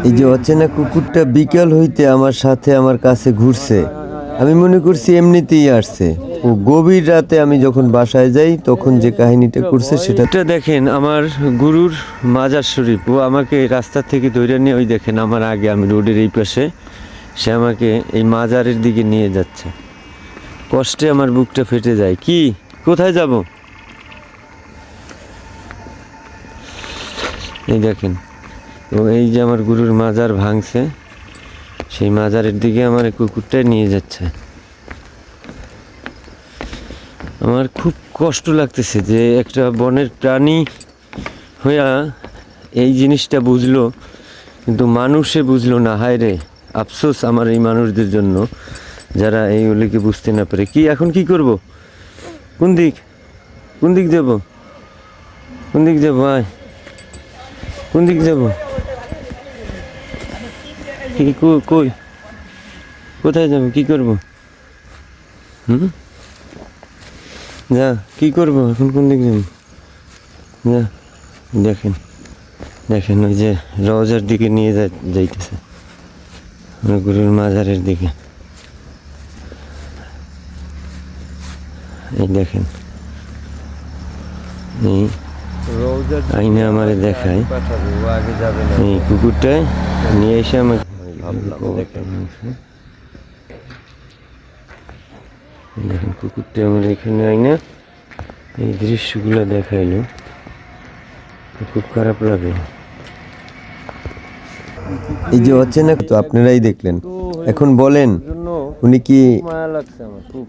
এই যে অচেনা কুকুরটা বিকেল হইতে আমার সাথে আমার কাছে ঘুরছে। আমি মনে করছি এমনিতেই আসছে। ও গভীর রাতে আমি যখন বাসায় যাই তখন যে কাহিনীটা করছে সেটা দেখেন। আমার গুরুর মাজার শরীফ, ও আমাকে রাস্তা থেকে ধরে নিয়ে, ওই দেখেন আমার আগে, আমি রোডের এই পাশে, সে আমাকে এই মাজারের দিকে নিয়ে যাচ্ছে। কষ্টে আমার বুকটা ফেটে যায়। কি, কোথায় যাব? এই দেখেন, তো এই যে আমার গুরুর মাজার ভাঙছে, সেই মাজারের দিকে আমার এই কুকুরটাই নিয়ে যাচ্ছে। আমার খুব কষ্ট লাগতেছে যে একটা বনের প্রাণী হইয়া এই জিনিসটা বুঝলো, কিন্তু মানুষে বুঝলো না। হায় রে, আফসোস আমার এই মানুষদের জন্য যারা এই ওলিকে বুঝতে না পারে। কি এখন কি করব? কোন দিক, কোন দিক যাব? কোন দিক যাব? আয়, কোন দিক যাব? কি কই, কোথায় যাব? কি করব? যা, কি করব এখন? কোন দিক যাব? যা, দেখেন দেখেন, ওই যে রওজার দিকে নিয়ে যাইতেছে, গুরুর মাজারের দিকে। এই দেখেন, এই আইনে আমারে দেখায়, এই কুকুরটায় নিয়ে এসে আমাকে দেখেন, কুকুরটা আমার এখানে আইনা এই দৃশ্যগুলো দেখাইলো। খুব খারাপ লাগে। এই যে অচেনা, তো আপনারাই দেখলেন। এখন বলেন, উনি কি, মায়া লাগছে আমার খুব।